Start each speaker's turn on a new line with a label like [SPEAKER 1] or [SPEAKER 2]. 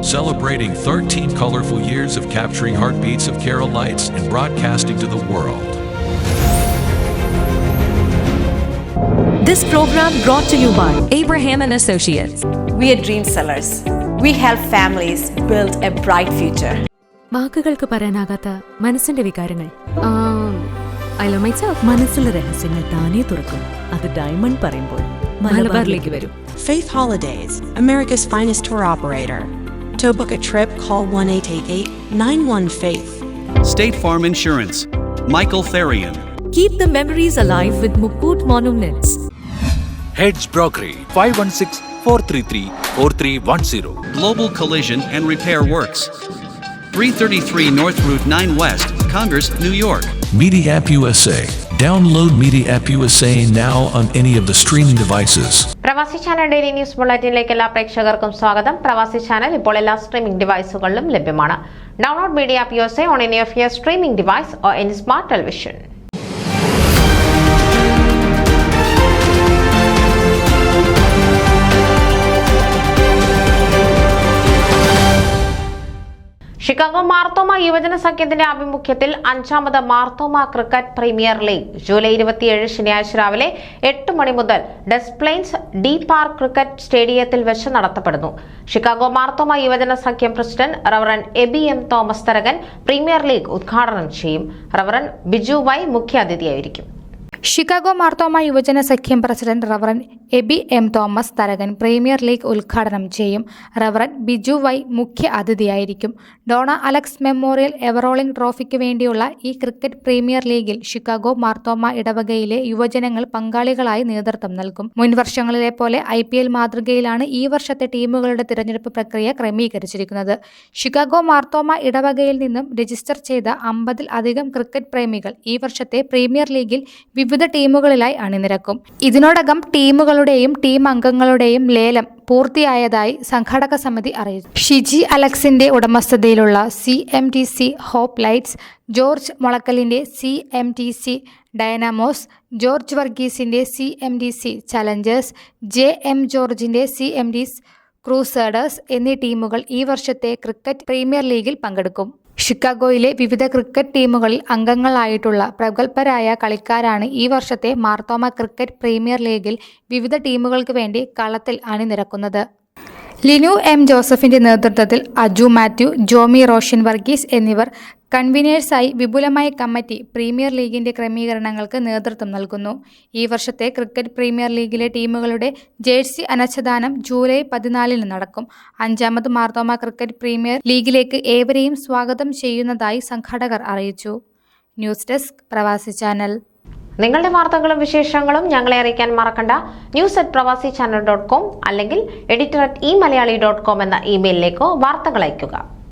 [SPEAKER 1] celebrating 13 colorful years of capturing heartbeats of Kerala lights and broadcasting to the world.
[SPEAKER 2] This program brought to you by Abraham and Associates.
[SPEAKER 3] We are dream sellers. We help families build a bright future.
[SPEAKER 4] വാക്കുകൾക്ക് പറയാനാകാത്ത മനസ്സിന്റെ വികാരങ്ങൾ. I love myself. മനസ്സിലെ രഹസ്യങ്ങൾ താനേ തുറക്കും. അത് diamond പറയുമ്പോൾ മലബാറിലേക്ക് വരും.
[SPEAKER 5] Faith Holidays, America's finest tour operator. To book a trip, call 1-888-91-FAITH.
[SPEAKER 6] State Farm Insurance, Michael Therian.
[SPEAKER 2] Keep the memories alive with Mukut Monuments.
[SPEAKER 7] Heads Brokery 516-433-4310.
[SPEAKER 6] Global Collision and Repair Works, 333 North Route 9 West, Congress, New York.
[SPEAKER 1] Media App USA. Download Media App USA now on any of the streaming devices.
[SPEAKER 8] പ്രവാസി channel daily news ബുള്ളറ്റിനിലേക്ക് എല്ലാ പ്രേക്ഷകർക്കും സ്വാഗതം. പ്രവാസി channel ഇപ്പോൾ എല്ലാ streaming ഡിവൈസുകളിലും ലഭ്യമാണ്. Download media app USA on any of your streaming device or any smart television. Chicago Marthoma യുവജന സഖ്യത്തിന്റെ ആഭിമുഖ്യത്തിൽ 5ാമത് Marthoma cricket premier league July 27 ശനിയാഴ്ച രാവിലെ 8 മണി മുതൽ Des Plaines D park cricket സ്റ്റേഡിയത്തിൽ വെച്ച് നടത്തപ്പെടുന്നു. ഷിക്കാഗോ മാർത്തോമ യുവജന സഖ്യം president reverend Aby M Thomas Tharakan premier league ഉദ്ഘാടനം ചെയ്യും. റവറൻ ബിജു വൈ മുഖ്യാതിഥിയായിരിക്കും.
[SPEAKER 9] ഷിക്കാഗോ മാർത്തോമ യുവജന സഖ്യം president reverend Aby M Thomas Tharakan premier league ഉദ്ഘാടനം ചെയ്യും. റവറൻ ബിജു വൈ മുഖ്യ അതിഥിയായിരിക്കും. ഡോണ അലക്സ് മെമ്മോറിയൽ എവറോളിംഗ് ട്രോഫിക്ക് വേണ്ടിയുള്ള ഈ ക്രിക്കറ്റ് പ്രീമിയർ ലീഗിൽ ഷിക്കാഗോ മാർത്തോമ ഇടവകയിലെ യുവജനങ്ങൾ പങ്കാളികളായി നേതൃത്വം നൽകും. മുൻവർഷങ്ങളിലെ പോലെ IPL മാതൃകയിലാണ് ഈ വർഷത്തെ ടീമുകളുടെ തിരഞ്ഞെടുപ്പ് പ്രക്രിയ ക്രമീകരിച്ചിരിക്കുന്നത്. ഷിക്കാഗോ മാർത്തോമ ഇടവകയിൽ നിന്നും രജിസ്റ്റർ ചെയ്ത 50-ൽ-അധികം ക്രിക്കറ്റ് പ്രേമികൾ ഈ വർഷത്തെ പ്രീമിയർ ലീഗിൽ വിവിധ ടീമുകളിലായി അണിനിരക്കും. ഇതിനോടകം ടീമുകളുടെയും ടീം അംഗങ്ങളുടെയും ലേലം പൂർത്തിയായതായി സംഘാടക സമിതി അറിയിച്ചു. ഷിജി അലക്സിന്റെ ഉടമസ്ഥതയിലുള്ള CMTC ഹോപ്പ് ലൈറ്റ്സ്, ജോർജ് മുളക്കലിന്റെ CMTC ഡയനാമോസ്, ജോർജ് വർഗീസിന്റെ CMTC ചലഞ്ചേഴ്സ്, JM ജോർജിന്റെ CMTC ക്രൂസേഡേഴ്സ് എന്നീ ടീമുകൾ ഈ വർഷത്തെ ക്രിക്കറ്റ് പ്രീമിയർ ലീഗിൽ പങ്കെടുക്കും. ഷിക്കാഗോയിലെ വിവിധ ക്രിക്കറ്റ് ടീമുകളിൽ അംഗങ്ങളായിട്ടുള്ള പ്രഗത്ഭരായ കളിക്കാരാണ് ഈ വർഷത്തെ മാർത്തോമ ക്രിക്കറ്റ് പ്രീമിയർ ലീഗിൽ വിവിധ ടീമുകൾക്ക് വേണ്ടി കളത്തിൽ അണിനിരക്കുന്നത്. ലിനു M ജോസഫിന്റെ നേതൃത്വത്തിൽ അജു മാത്യു, ജോമി റോഷൻ വർഗീസ് എന്നിവർ കൺവീനേഴ്സായി വിപുലമായ കമ്മിറ്റി പ്രീമിയർ ലീഗിന്റെ ക്രമീകരണങ്ങൾക്ക് നേതൃത്വം നൽകുന്നു. ഈ വർഷത്തെ ക്രിക്കറ്റ് പ്രീമിയർ ലീഗിലെ ടീമുകളുടെ ജേഴ്സി അനച്ഛദാനം ജൂലൈ 14 നടക്കും. 5ാമത് മാർത്തോമ ക്രിക്കറ്റ് പ്രീമിയർ ലീഗിലേക്ക് ഏവരെയും സ്വാഗതം ചെയ്യുന്നതായി സംഘാടകർ അറിയിച്ചു. ന്യൂസ് ഡെസ്ക് പ്രവാസി ചാനൽ.
[SPEAKER 8] നിങ്ങളുടെ വാർത്തകളും വിശേഷങ്ങളും ഞങ്ങളെ അറിയിക്കാൻ മറക്കണ്ട. news@pravasichannel.com അല്ലെങ്കിൽ editor@eMalayali.com എന്ന ഇമെയിലിലേക്കോ വാർത്തകൾ അയയ്ക്കുക.